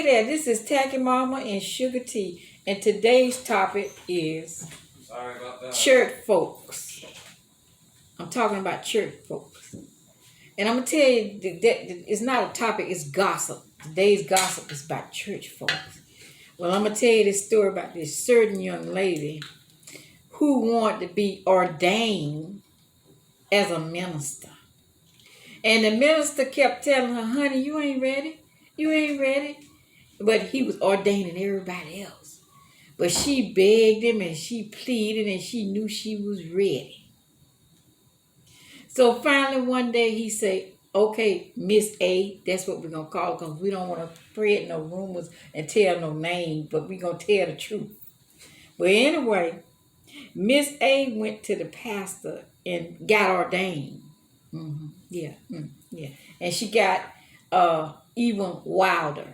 there. This is Tacky Mama and Sugar Tea. And today's topic is Sorry about that. church folks. I'm talking about church folks. And I'm going to tell you that it's not a topic, it's gossip. Today's gossip is about church folks. Well, I'm going to tell you this story about this certain young lady who wanted to be ordained as a minister. And the minister kept telling her, honey, you ain't ready. You ain't ready. But he was ordaining everybody else. But she begged him and she pleaded and she knew she was ready. So finally one day he said, okay, Miss A, that's what we're going to call her because we don't want to spread no rumors and tell no names, but we're going to tell the truth. But anyway, Miss A went to the pastor and got ordained. Yeah. And she got even wilder.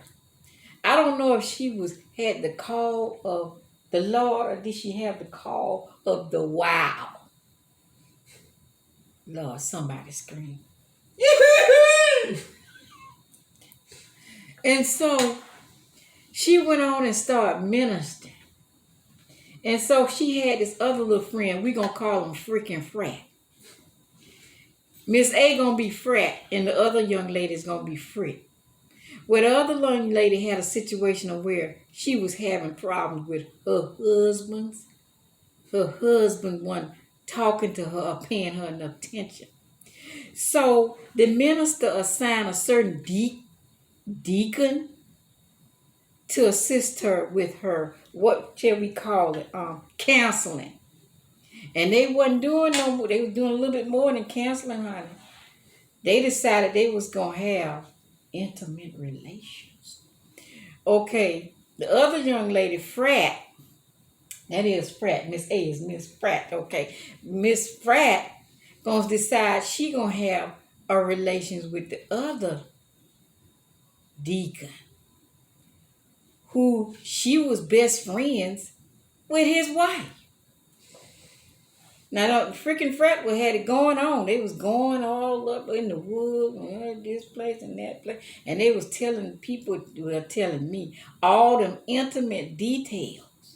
I don't know if she had the call of the Lord or did she have the call of the wow. Lord, somebody scream. And so she went on and started ministering. And so she had this other little friend. We're going to call him freaking Frat. Miss A going to be Frat and the other young lady is going to be Frit. Well, the other young lady had a situation where she was having problems with her husband. Her husband wasn't talking to her or paying her enough attention. So the minister assigned a certain deacon to assist her with her, what shall we call it, counseling. And they wasn't doing no more. They were doing a little bit more than counseling, honey. They decided they was going to have intimate relations. Okay, the other young lady, Frat, that is Frat, Miss A is Miss Frat, okay. Miss Frat gonna decide she gonna have a relations with the other deacon, who she was best friends with his wife. Now, the freaking Frat had it going on. They was going all up in the woods, this place and that place. And they was telling people, were telling me, all them intimate details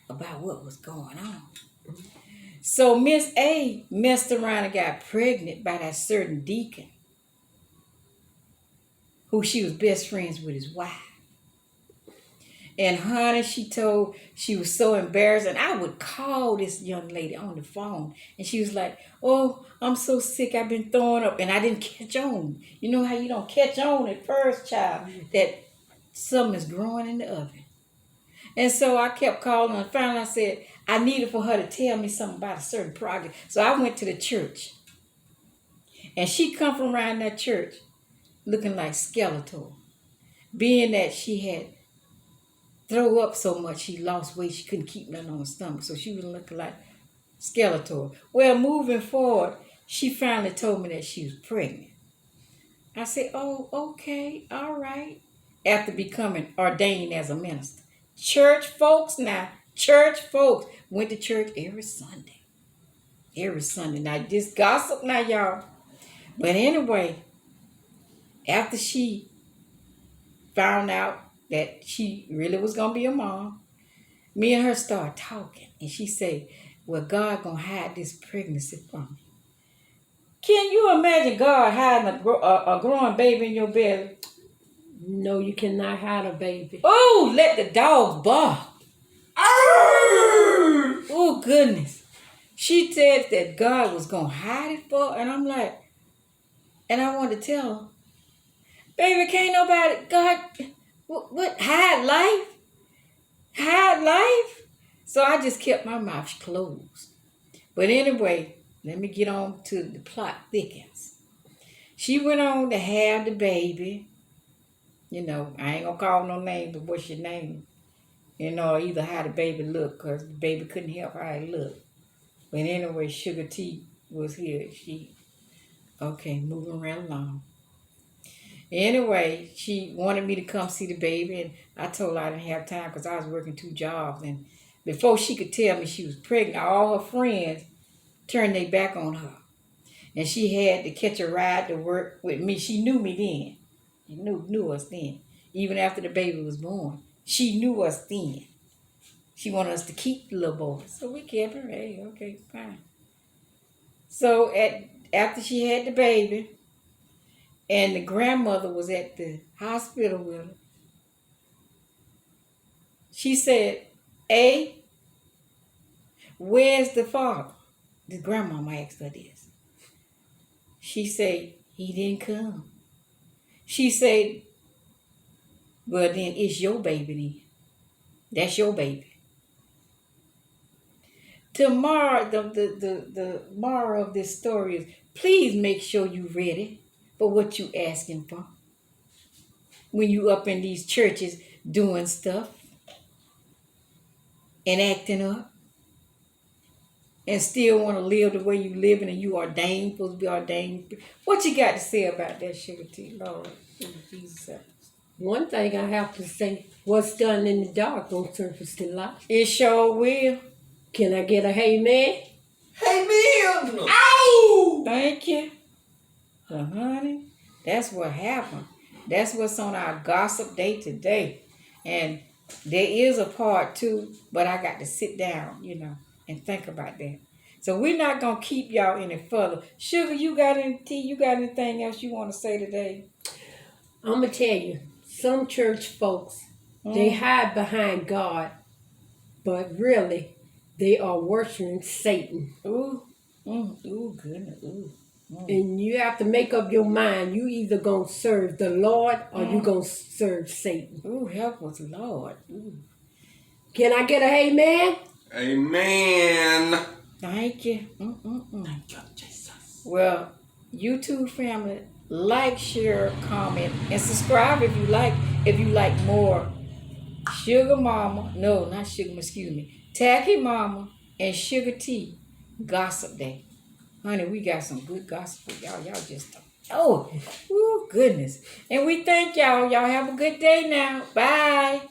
about what was going on. So Miss A messed around and got pregnant by that certain deacon, who she was best friends with his wife. And honey, she was so embarrassed. And I would call this young lady on the phone. And she was like, oh, I'm so sick. I've been throwing up. And I didn't catch on. You know how you don't catch on at first, child, that something is growing in the oven. And so I kept calling and finally I said, I needed for her to tell me something about a certain project. So I went to the church. And she come from around that church looking like Skeletor. Being that she had throw up so much she lost weight, she couldn't keep nothing on her stomach, so she was looking like Skeletor. Well, moving forward, she finally told me that she was pregnant. I said, oh, okay, all right. After becoming ordained as a minister. Church folks went to church every Sunday. Now, this gossip now, y'all. But anyway, after she found out that she really was going to be a mom, me and her started talking. And she said, well, God going to hide this pregnancy from me. Can you imagine God hiding a growing baby in your belly? No, you cannot hide a baby. Oh, let the dogs bark. Oh, goodness. She said that God was going to hide it for her. And I'm like, and I wanted to tell her, baby, can't nobody, God, what, hide life? Hide life? So I just kept my mouth closed. But anyway, let me get on to the plot thickens. She went on to have the baby. You know, I ain't gonna call no name, but what's your name? You know, either how the baby looked, because the baby couldn't help how it looked. But anyway, Sugar Tea was here. Moving right along. Anyway, she wanted me to come see the baby, and I told her I didn't have time because I was working 2 jobs. And before she could tell me she was pregnant, all her friends turned their back on her. And she had to catch a ride to work with me. She knew me then. She knew us then. even after the baby was born. She knew us then. She wanted us to keep the little boy. So we kept her. Hey, okay, fine. So after she had the baby, and the grandmother was at the hospital with her, she said, "A, where's the father?" The grandmama asked her this. She said, "He didn't come." She said, "Well, then it's your baby then. That's your baby." Tomorrow, the moral of this story is, please make sure you're ready for what you asking for. When you up in these churches doing stuff and acting up and still want to live the way you living and you ordained, supposed to be ordained. What you got to say about that, Sugar T, Lord? Jesus. One thing I have to say, what's done in the dark don't surface to light. It sure will. Can I get a hey man? Hey, man! Ow! Thank you. Well, honey, that's what happened. That's what's on our gossip day today. And there is a part two, but I got to sit down, and think about that. So we're not going to keep y'all any further. Sugar, you got anything else you want to say today? I'm going to tell you, some church folks, they hide behind God, but really, they are worshiping Satan. Ooh, goodness, ooh. And you have to make up your mind. You either going to serve the Lord or you going to serve Satan. Ooh, help us, Lord. Ooh. Can I get a hey man? Amen. Thank you. Thank you, Jesus. Well, YouTube family, like, share, comment, and subscribe if you like. If you like more Sugar Mama, no, not Sugar, excuse me, Tacky Mama and Sugar Tea Gossip Day. Honey, we got some good gospel. Y'all just don't. Oh, goodness. And we thank y'all. Y'all have a good day now. Bye.